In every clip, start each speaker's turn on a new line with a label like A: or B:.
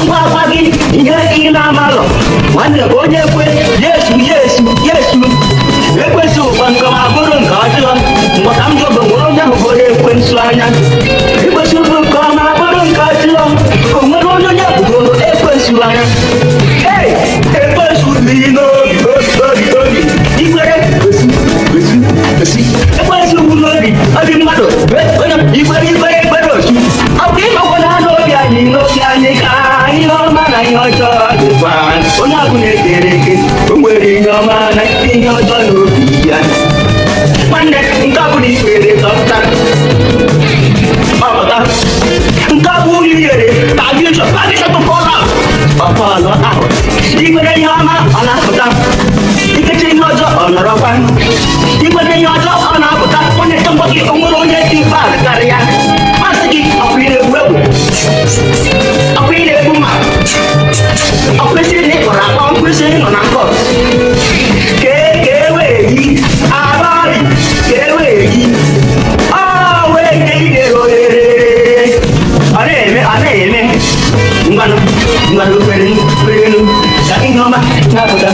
A: ngwa gwa gị ihe ị na-amalụ nwanne onye kwe Yesu Yesu Yesu ekwesị ụkwa nke ma bụrụ nke ọjọọ mgbe ka m jụrụ nwere onye ahụ onye ekwensu anya ekwesị ụbụ nke ọma bụrụ nke ọjọọ o nwere onye bụrụ ekwensu anya ekwensu dị n'obi obi ikwere esi ekwensu bụ n'obi obi mmadụ onye ikwere osu ọ bụ ịmakwa na n'obi anyị ka ihe ọma na ihe ọjọọ dịkwa onye ọbụla ekere eke o nwere ihe ọma na ihe ọjọọ n'obi ya nwanne nke ọbụla ikwere ọpụta nke ọbụ ụlọ ihere tụpụla ọpọlọ ahụ ikwere ihe ọma ọ na-apụta ikechi ihe ọjọọ ọ nọrọkwa ikwere ihe ọjọọ ọ na-apụta onye tọgbọ gị o nwere onye dị mkpa karịa masị gị ọkụ ị na-egbu egwu ọkụ ị na-egbu mma ọkwesịrị na ịkpọrọ akpọ mkwesịrị nọ na nkọt ka e wee yi abalị ka e wee yi wee nye idere ohere ọ na-eme ngwanụ kwerenu ka ihe ọma na-apụta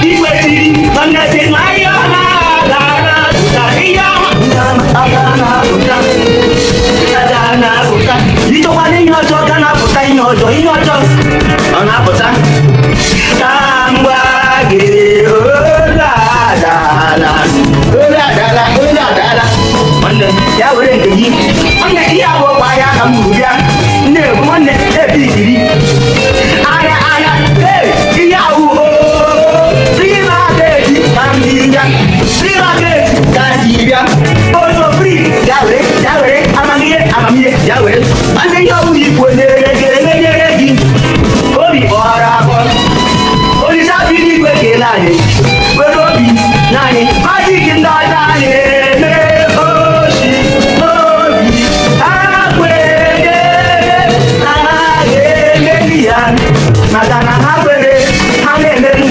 A: ikwesịrị ọnọdụ na ihe ọma ga-apụta ihe na-apụta ịchọkwana ihe ọjọọ ga na-apụta ihe ọjọọ ọ na-apụta ka mgba gị olu adala nwanne ya were nke gị nwanne ihe abụọ kwa ya ka m buru bịa na-egwu nwanne ebibiri anya ihe ahụ primageeti ka ndị bịa ozo fri ya were amamihe ya were nwanne ihe ọbụla ikwu na-enyere gị obi kpọrọ akpọ olise afọ igwe kele anyị were obi naanị majik ndị ọcha anyị na-eme oshi obi ha kwere na ha ga-emeri ya maka na ha kwere ha na-emeri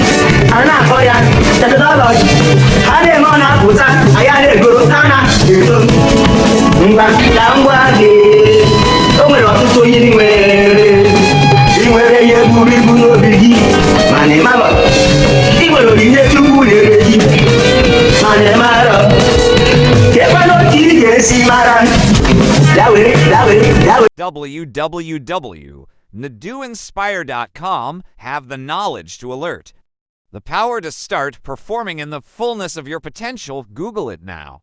A: a na-akpọ ya teknọlọji ha na-eme ọ na-apụta anya na-egoro ha na-eto ngwa ka ngwa gị o nwere ọtụtụ onye nwere ihe buru ibu n'obi gị mana ịmarọ ị nwere onyinye Chukwu nyere gị mana ịmarọ kekwana otu ị ga-esi mara ya were
B: www.naduinspire.com have the knowledge to alert, the power to start performing in the fullness of your potential. Google it now.